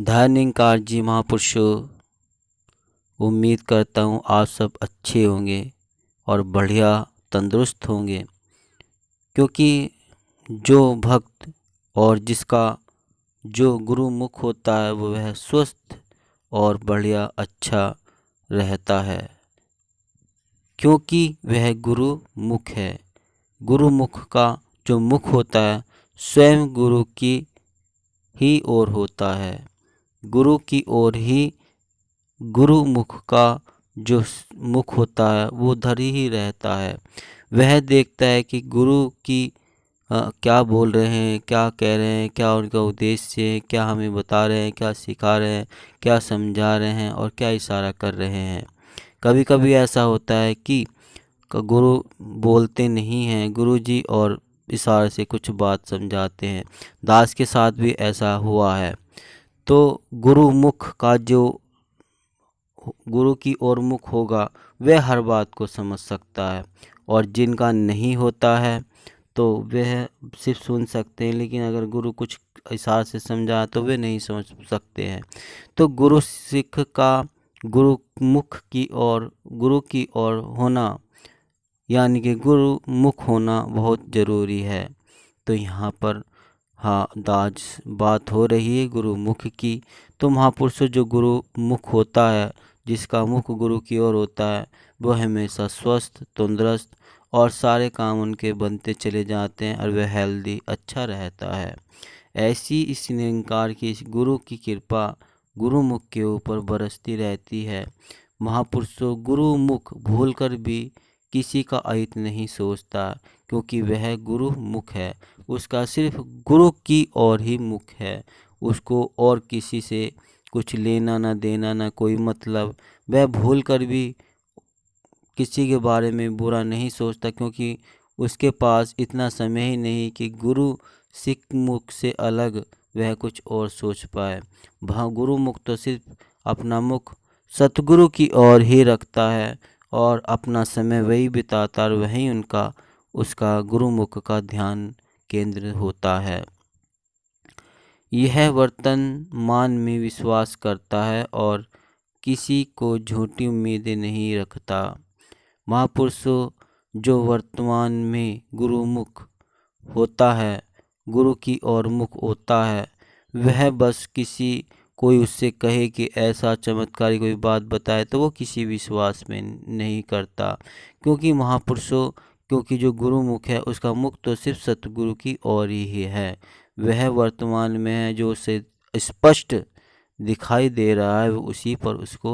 धन्यकार जी महापुरुषों, उम्मीद करता हूँ आप सब अच्छे होंगे और बढ़िया तंदुरुस्त होंगे, क्योंकि जो भक्त और जिसका जो गुरु मुख होता है वह स्वस्थ और बढ़िया अच्छा रहता है, क्योंकि वह गुरु मुख है। गुरु मुख का जो मुख होता है स्वयं गुरु की ही ओर होता है। गुरु की ओर ही गुरु मुख का जो मुख होता है वो धरी ही रहता है। वह देखता है कि गुरु की क्या बोल रहे हैं, क्या कह रहे हैं, क्या उनका उद्देश्य है, क्या हमें बता रहे हैं, क्या सिखा रहे हैं, क्या समझा रहे हैं और क्या इशारा कर रहे हैं। कभी कभी ऐसा होता है कि गुरु बोलते नहीं हैं, गुरुजी और इशारे से कुछ बात समझाते हैं। दास के साथ भी ऐसा हुआ है। तो गुरु मुख का जो गुरु की ओर मुख होगा वह हर बात को समझ सकता है, और जिनका नहीं होता है तो वह सिर्फ सुन सकते हैं, लेकिन अगर गुरु कुछ इशारे से समझा तो वे नहीं समझ सकते हैं। तो गुरु सिख का गुरु मुख की ओर गुरु की ओर होना यानी कि गुरु मुख होना बहुत ज़रूरी है। तो यहाँ पर आज बात हो रही है गुरु मुख की। तो महापुरुषों, जो गुरु मुख होता है, जिसका मुख गुरु की ओर होता है, वह हमेशा स्वस्थ तंदुरुस्त और सारे काम उनके बनते चले जाते हैं और वह हेल्दी अच्छा रहता है। ऐसी इस निरंकार की इस गुरु की कृपा गुरु मुख के ऊपर बरसती रहती है। महापुरुषों, गुरु मुख भूल कर भी किसी का अहित नहीं सोचता, क्योंकि वह गुरु मुख है। उसका सिर्फ गुरु की ओर ही मुख है, उसको और किसी से कुछ लेना ना देना ना कोई मतलब। वह भूल कर भी किसी के बारे में बुरा नहीं सोचता, क्योंकि उसके पास इतना समय ही नहीं कि गुरु सिख मुख से अलग वह कुछ और सोच पाए। गुरु मुख तो सिर्फ अपना मुख सतगुरु की ओर ही रखता है और अपना समय वही बिताता और वहीं उसका गुरुमुख का ध्यान केंद्र होता है। यह वर्तमान में विश्वास करता है और किसी को झूठी उम्मीदें नहीं रखता। महापुरुषों, जो वर्तमान में गुरुमुख होता है, गुरु की ओर मुख होता है, वह बस कोई उससे कहे कि ऐसा चमत्कारी कोई बात बताए तो वो किसी विश्वास में नहीं करता, क्योंकि जो गुरु मुख है उसका मुख तो सिर्फ सतगुरु की ओर ही है। वह वर्तमान में है, जो उसे स्पष्ट दिखाई दे रहा है उसी पर उसको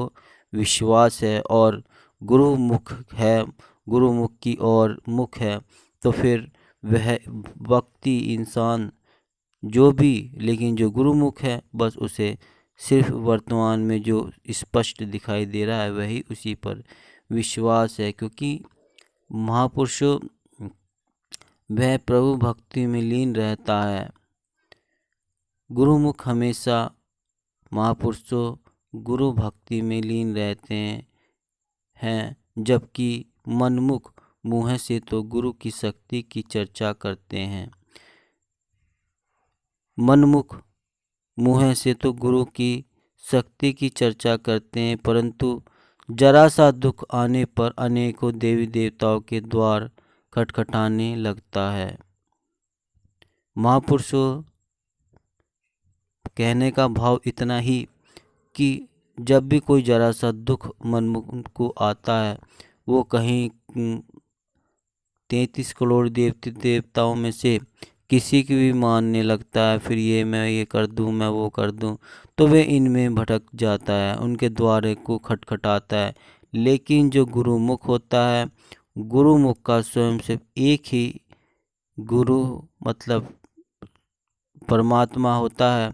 विश्वास है। और गुरु मुख है, गुरु मुख की ओर मुख है, तो फिर वह व्यक्ति इंसान जो भी, लेकिन जो गुरुमुख है बस उसे सिर्फ वर्तमान में जो स्पष्ट दिखाई दे रहा है वही उसी पर विश्वास है। क्योंकि महापुरुषों, वह प्रभु भक्ति में लीन रहता है। गुरुमुख हमेशा महापुरुषों गुरु भक्ति में लीन रहते हैं, जबकि मनमुख मुँह से तो गुरु की शक्ति की चर्चा करते हैं। मनमुख मुँह से तो गुरु की शक्ति की चर्चा करते हैं, परंतु जरा सा दुख आने पर अनेकों देवी देवताओं के द्वार खटखटाने लगता है। महापुरुषों, कहने का भाव इतना ही कि जब भी कोई जरा सा दुख मनमुख को आता है, वो कहीं 33 करोड़ देवती देवताओं में से किसी की भी मानने लगता है। फिर मैं ये कर दूं, मैं वो कर दूं, तो वे इनमें भटक जाता है, उनके द्वारे को खटखटाता है। लेकिन जो गुरुमुख होता है, गुरुमुख का स्वयं सिर्फ एक ही गुरु मतलब परमात्मा होता है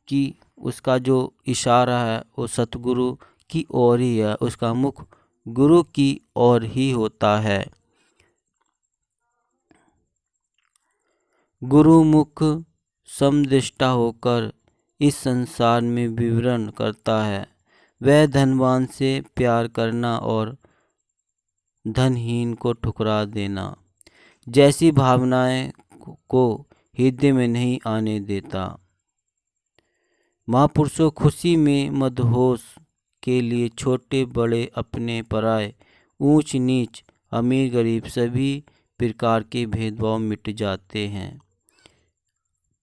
कि उसका जो इशारा है वो सतगुरु की ओर ही है, उसका मुख गुरु की ओर ही होता है। गुरुमुख समदृष्टा होकर इस संसार में विवरण करता है। वह धनवान से प्यार करना और धनहीन को ठुकरा देना जैसी भावनाएं को हृदय में नहीं आने देता। महापुरुषों, खुशी में मदहोश के लिए छोटे बड़े अपने पराए, ऊंच नीच अमीर गरीब सभी प्रकार के भेदभाव मिट जाते हैं।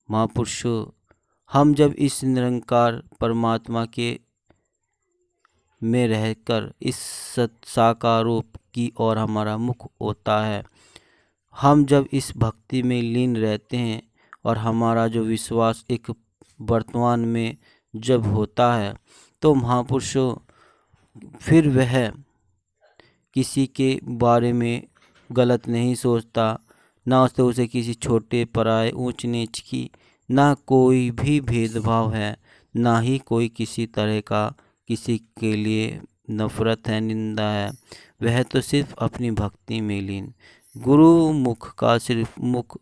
महापुरुषों, हम जब इस निरंकार परमात्मा के में रहकर इस साकार रूप की ओर हमारा मुख होता है, हम जब इस भक्ति में लीन रहते हैं और हमारा जो विश्वास एक वर्तमान में जब होता है, तो महापुरुषों फिर वह किसी के बारे में गलत नहीं सोचता, ना तो उसे किसी छोटे पराये ऊंच नीच की ना कोई भी भेदभाव है, ना ही कोई किसी तरह का किसी के लिए नफरत है, निंदा है। वह तो सिर्फ अपनी भक्ति में लीन, गुरु मुख का सिर्फ मुख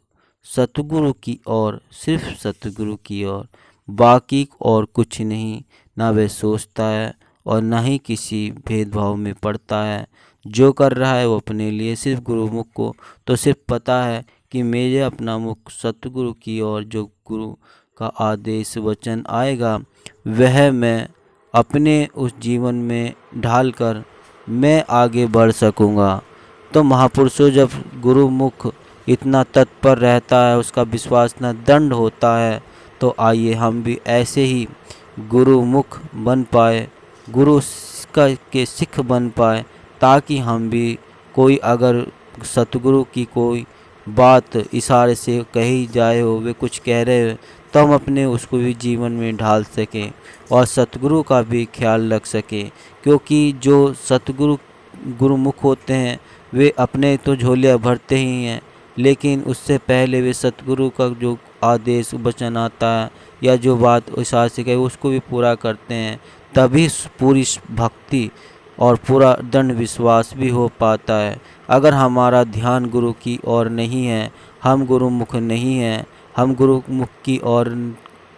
सतगुरु की ओर, सिर्फ सतगुरु की ओर, बाकी और कुछ नहीं। ना वह सोचता है और ना ही किसी भेदभाव में पड़ता है। जो कर रहा है वो अपने लिए, सिर्फ गुरुमुख को तो सिर्फ पता है कि मेरे अपना मुख सतगुरु की ओर, जो गुरु का आदेश वचन आएगा वह मैं अपने उस जीवन में ढालकर मैं आगे बढ़ सकूँगा। तो महापुरुषों, जब गुरुमुख इतना तत्पर रहता है, उसका विश्वास इतना दृढ़ होता है, तो आइए हम भी ऐसे ही गुरुमुख बन पाए, गुरु के सिख बन पाए, ताकि हम भी कोई अगर सतगुरु की कोई बात इशारे से कही जाए हो, वे कुछ कह रहे हो, तो हम अपने उसको भी जीवन में ढाल सकें और सतगुरु का भी ख्याल रख सकें। क्योंकि जो सतगुरु गुरुमुख होते हैं वे अपने तो झोलियाँ भरते ही हैं, लेकिन उससे पहले वे सतगुरु का जो आदेश वचन आता है या जो बात इशारे से कहे उसको भी पूरा करते हैं, तभी पूरी भक्ति और पूरा दृढ़ विश्वास भी हो पाता है। अगर हमारा ध्यान गुरु की ओर नहीं है, हम गुरुमुख नहीं हैं, हम गुरुमुख की ओर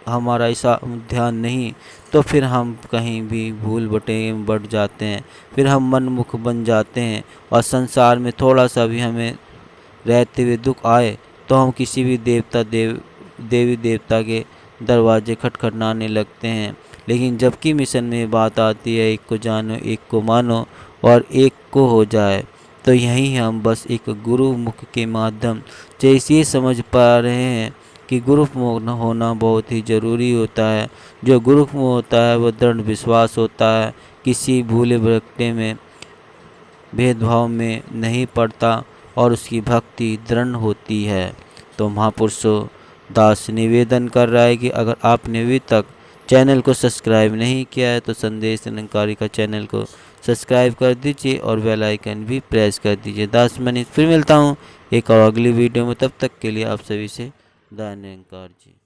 हमारा ऐसा ध्यान नहीं, तो फिर हम कहीं भी भूल बढ़ जाते हैं, फिर हम मनमुख बन जाते हैं और संसार में थोड़ा सा भी हमें रहते हुए दुख आए तो हम किसी भी देवी देवता के दरवाजे खटखटाने लगते हैं। लेकिन जबकि मिशन में बात आती है एक को जानो एक को मानो और एक को हो जाए, तो यहीं हम बस एक गुरु मुख के माध्यम से इसे समझ पा रहे हैं कि गुरु मुख होना बहुत ही ज़रूरी होता है। जो गुरु मुख होता है वह दृढ़ विश्वास होता है, किसी भूले भटके में भेदभाव में नहीं पड़ता और उसकी भक्ति दृढ़ होती है। तो महापुरुषों, दास निवेदन कर रहा है कि अगर आपने अभी तक चैनल को सब्सक्राइब नहीं किया है तो संदेश निरंकारी का चैनल को सब्सक्राइब कर दीजिए और बेल आइकन भी प्रेस कर दीजिए। दास मैं फिर मिलता हूँ एक और अगली वीडियो में, तब तक के लिए आप सभी से धन्यवाद निरंकार जी।